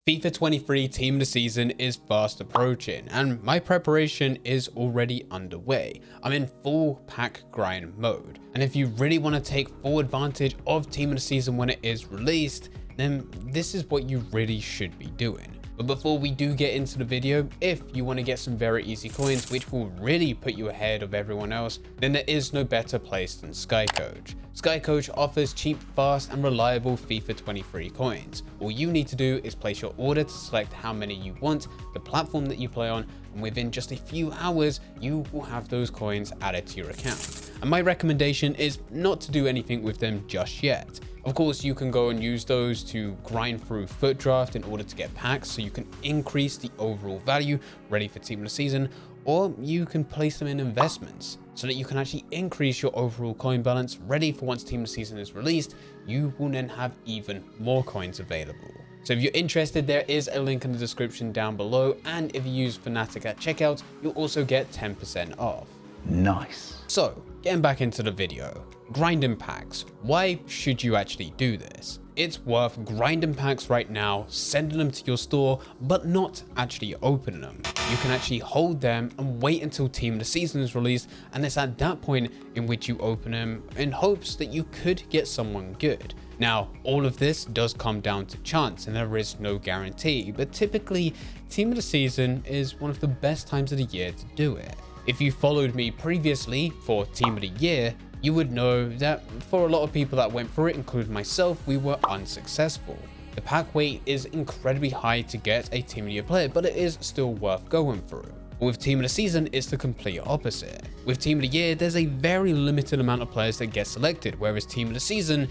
FIFA 23 Team of the Season is fast approaching and my preparation is already underway. I'm in full pack grind mode, and if you really want to take full advantage of Team of the Season when it is released, then this is what you really should be doing. But before we do get into the video, if you want to get some very easy coins which will really put you ahead of everyone else, then there is no better place than SkyCoach. SkyCoach offers cheap, fast and reliable FIFA 23 coins. All you need to do is place your order to select how many you want, the platform that you play on, and within just a few hours you will have those coins added to your account. And my recommendation is not to do anything with them just yet. Of course, you can go and use those to grind through FUT Draft in order to get packs so you can increase the overall value ready for Team of the Season, or you can place them in investments so that you can actually increase your overall coin balance ready for once Team of the Season is released. You will then have even more coins available. So if you're interested, there is a link in the description down below, and if you use Fnatic at checkout, you'll also get 10% off. Nice. So, getting back into the video, grinding packs. Why should you actually do this? It's worth grinding packs right now, sending them to your store, but not actually opening them. You can actually hold them and wait until Team of the Season is released, and it's at that point in which you open them in hopes that you could get someone good. Now, all of this does come down to chance and there is no guarantee, but typically Team of the Season is one of the best times of the year to do it. If you followed me previously for Team of the Year, you would know that for a lot of people that went through it, including myself, we were unsuccessful. The pack weight is incredibly high to get a Team of the Year player, but it is still worth going through. With Team of the Season, it's the complete opposite. With Team of the Year, there's a very limited amount of players that get selected, whereas Team of the Season,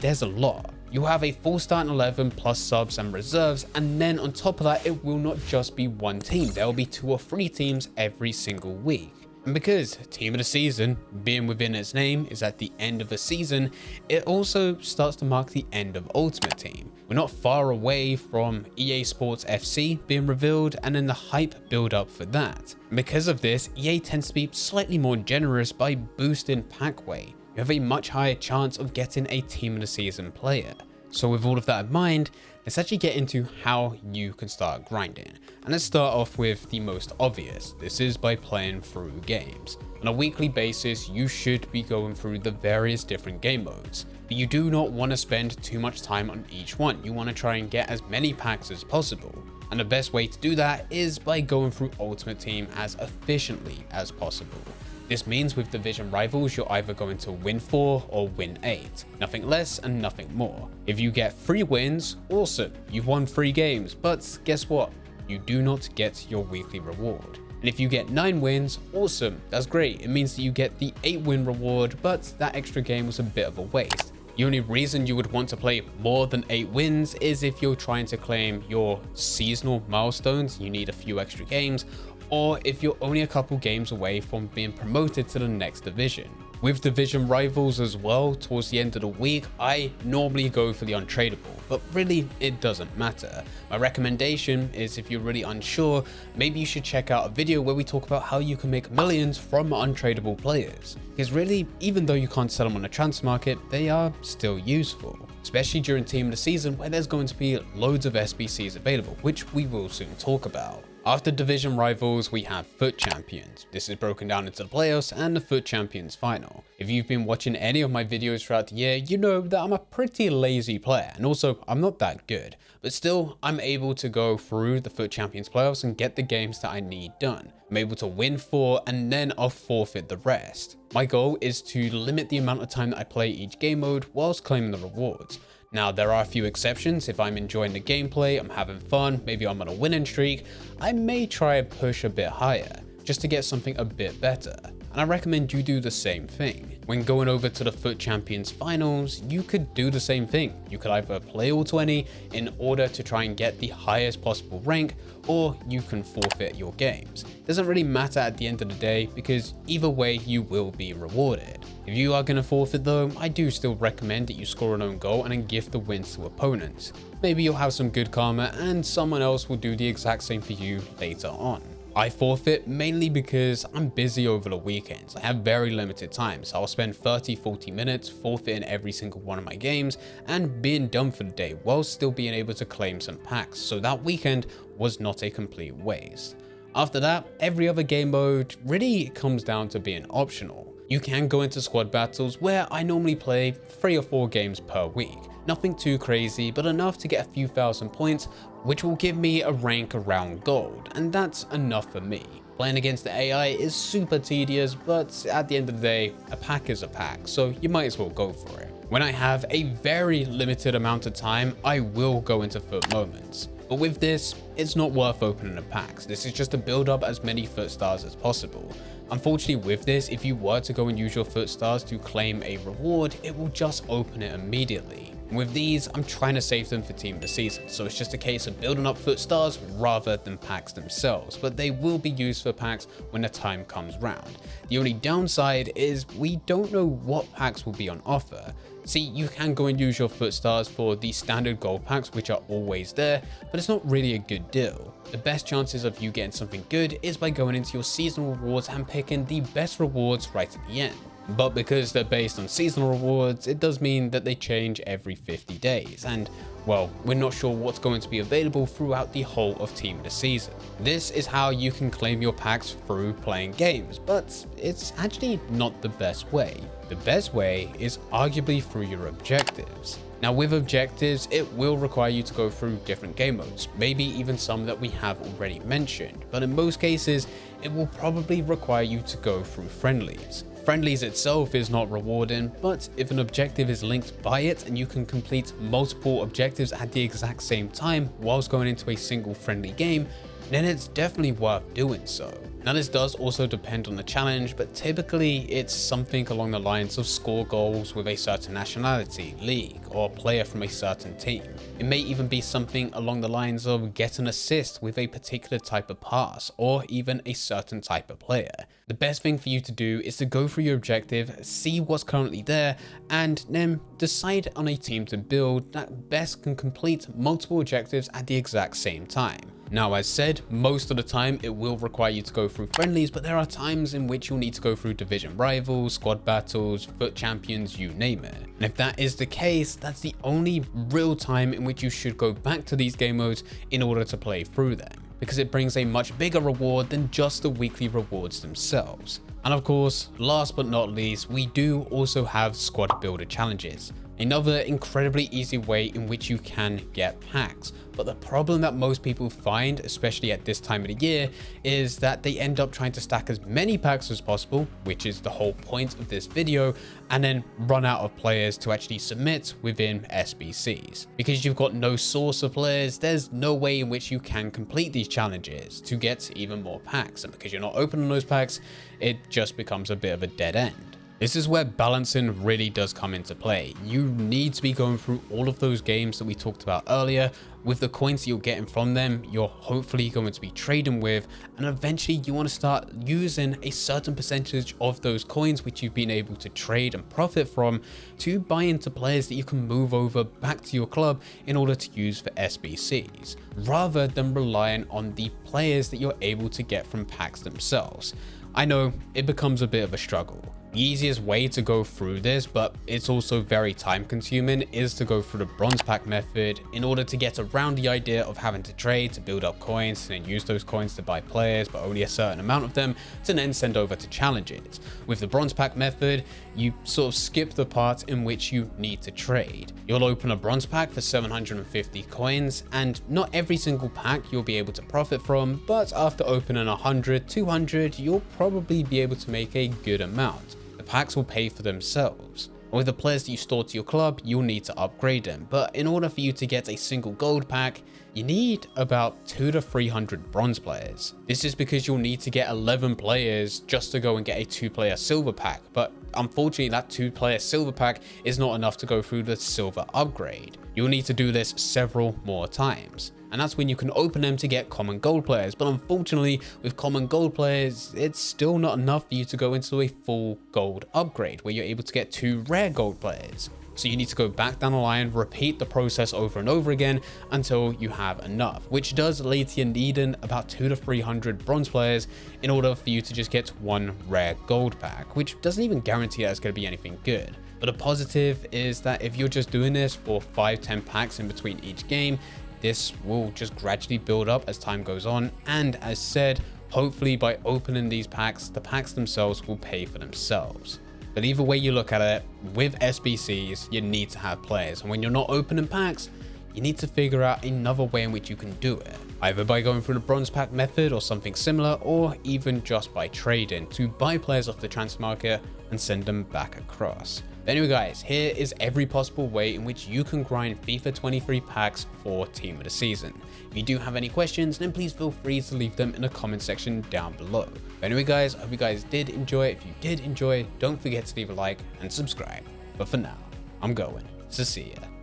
there's a lot. You have a full starting 11 plus subs and reserves, and then on top of that, it will not just be one team. There will be 2 or 3 teams every single week. And because Team of the Season, being within its name, is at the end of a season, it also starts to mark the end of Ultimate Team. We're not far away from EA Sports FC being revealed and then the hype build up for that. And because of this, EA tends to be slightly more generous by boosting pack weight. You have a much higher chance of getting a Team of the Season player. So with all of that in mind, let's actually get into how you can start grinding. And let's start off with the most obvious. This is by playing through games. On a weekly basis, you should be going through the various different game modes, but you do not want to spend too much time on each one. You want to try and get as many packs as possible. And the best way to do that is by going through Ultimate Team as efficiently as possible. This means with Division Rivals, you're either going to win 4 or win 8. Nothing less and nothing more. If you get 3 wins, awesome, you've won 3 games, but guess what? You do not get your weekly reward. And if you get 9 wins, awesome, that's great. It means that you get the 8 win reward, but that extra game was a bit of a waste. The only reason you would want to play more than 8 wins is if you're trying to claim your seasonal milestones, you need a few extra games, or if you're only a couple games away from being promoted to the next division. With Division Rivals as well, towards the end of the week, I normally go for the untradeable, but really it doesn't matter. My recommendation is if you're really unsure, maybe you should check out a video where we talk about how you can make millions from untradeable players. Because really, even though you can't sell them on the transfer market, they are still useful. Especially during Team of the Season where there's going to be loads of SBCs available, which we will soon talk about. After Division Rivals, we have FUT Champions. This is broken down into the playoffs and the FUT Champions final. If you've been watching any of my videos throughout the year, you know that I'm a pretty lazy player, and also I'm not that good. But still, I'm able to go through the FUT Champions playoffs and get the games that I need done. I'm able to win 4 and then I'll forfeit the rest. My goal is to limit the amount of time that I play each game mode whilst claiming the rewards. Now, there are a few exceptions. If I'm enjoying the gameplay, I'm having fun, maybe I'm on a winning streak, I may try and push a bit higher, just to get something a bit better. And I recommend you do the same thing. When going over to the FUT Champions finals, you could do the same thing. You could either play all 20 in order to try and get the highest possible rank, or you can forfeit your games. It doesn't really matter at the end of the day because either way you will be rewarded. If you are going to forfeit though, I do still recommend that you score an own goal and then gift the wins to opponents. Maybe you'll have some good karma and someone else will do the exact same for you later on. I forfeit mainly because I'm busy over the weekends. I have very limited time, so I'll spend 30-40 minutes forfeiting every single one of my games and being done for the day while still being able to claim some packs, so that weekend was not a complete waste. After that, every other game mode really comes down to being optional. You can go into squad battles where I normally play 3 or 4 games per week. Nothing too crazy, but enough to get a few thousand points, which will give me a rank around gold, and that's enough for me. Playing against the AI is super tedious, but at the end of the day, a pack is a pack, so you might as well go for it. When I have a very limited amount of time, I will go into foot moments. But with this, it's not worth opening the packs. This is just to build up as many foot stars as possible. Unfortunately with this, if you were to go and use your foot stars to claim a reward, it will just open it immediately. With these, I'm trying to save them for team of the season, so it's just a case of building up foot stars rather than packs themselves, but they will be used for packs when the time comes round. The only downside is we don't know what packs will be on offer. See, you can go and use your foot stars for the standard gold packs, which are always there, but it's not really a good deal. The best chances of you getting something good is by going into your seasonal rewards and picking the best rewards right at the end. But because they're based on seasonal rewards, it does mean that they change every 50 days, and well, we're not sure what's going to be available throughout the whole of Team of the Season. This is how you can claim your packs through playing games, but it's actually not the best way. The best way is arguably through your objectives. Now with objectives, it will require you to go through different game modes, maybe even some that we have already mentioned, but in most cases, it will probably require you to go through friendlies. Friendlies itself is not rewarding, but if an objective is linked by it and you can complete multiple objectives at the exact same time whilst going into a single friendly game, then it's definitely worth doing so. Now this does also depend on the challenge, but typically it's something along the lines of score goals with a certain nationality, league, or player from a certain team. It may even be something along the lines of get an assist with a particular type of pass, or even a certain type of player. The best thing for you to do is to go through your objective, see what's currently there, and then decide on a team to build that best can complete multiple objectives at the exact same time. Now, as said, most of the time it will require you to go through friendlies, but there are times in which you'll need to go through division rivals, squad battles, foot champions, you name it. And if that is the case, that's the only real time in which you should go back to these game modes in order to play through them, because it brings a much bigger reward than just the weekly rewards themselves. And of course, last but not least, we do also have squad builder challenges. Another incredibly easy way in which you can get packs. But the problem that most people find, especially at this time of the year, is that they end up trying to stack as many packs as possible, which is the whole point of this video, and then run out of players to actually submit within SBCs. Because you've got no source of players, there's no way in which you can complete these challenges to get even more packs. And because you're not opening those packs, it just becomes a bit of a dead end. This is where balancing really does come into play. You need to be going through all of those games that we talked about earlier. With the coins that you're getting from them, you're hopefully going to be trading with, and eventually you want to start using a certain percentage of those coins which you've been able to trade and profit from to buy into players that you can move over back to your club in order to use for SBCs, rather than relying on the players that you're able to get from packs themselves. I know it becomes a bit of a struggle. The easiest way to go through this, but it's also very time consuming, is to go through the bronze pack method in order to get around the idea of having to trade to build up coins and then use those coins to buy players, but only a certain amount of them to then send over to challenges. With the bronze pack method, you sort of skip the part in which you need to trade. You'll open a bronze pack for 750 coins, and not every single pack you'll be able to profit from, but after opening 100, 200, you'll probably be able to make a good amount. Packs will pay for themselves. With the players that you store to your club, you'll need to upgrade them, but in order for you to get a single gold pack, you need about 200 to 300 bronze players. This is because you'll need to get 11 players just to go and get a 2-player silver pack, but unfortunately that 2-player silver pack is not enough to go through the silver upgrade. You'll need to do this several more times. And that's when you can open them to get common gold players. But unfortunately, with common gold players, it's still not enough for you to go into a full gold upgrade where you're able to get 2 rare gold players. So you need to go back down the line, repeat the process over and over again until you have enough, which does lead to you needing about 200 to 300 bronze players in order for you to just get one rare gold pack, which doesn't even guarantee that it's going to be anything good. But a positive is that if you're just doing this for 5-10 packs in between each game, this will just gradually build up as time goes on. And as said, hopefully by opening these packs, the packs themselves will pay for themselves. But either way you look at it, with SBCs, you need to have players. And when you're not opening packs, you need to figure out another way in which you can do it. Either by going through the bronze pack method or something similar, or even just by trading to buy players off the transfer market and send them back across. But anyway guys, here is every possible way in which you can grind FIFA 23 packs for Team of the Season. If you do have any questions, then please feel free to leave them in the comment section down below. But anyway guys, I hope you guys did enjoy. If you did enjoy, don't forget to leave a like and subscribe. But for now, I'm going to see ya.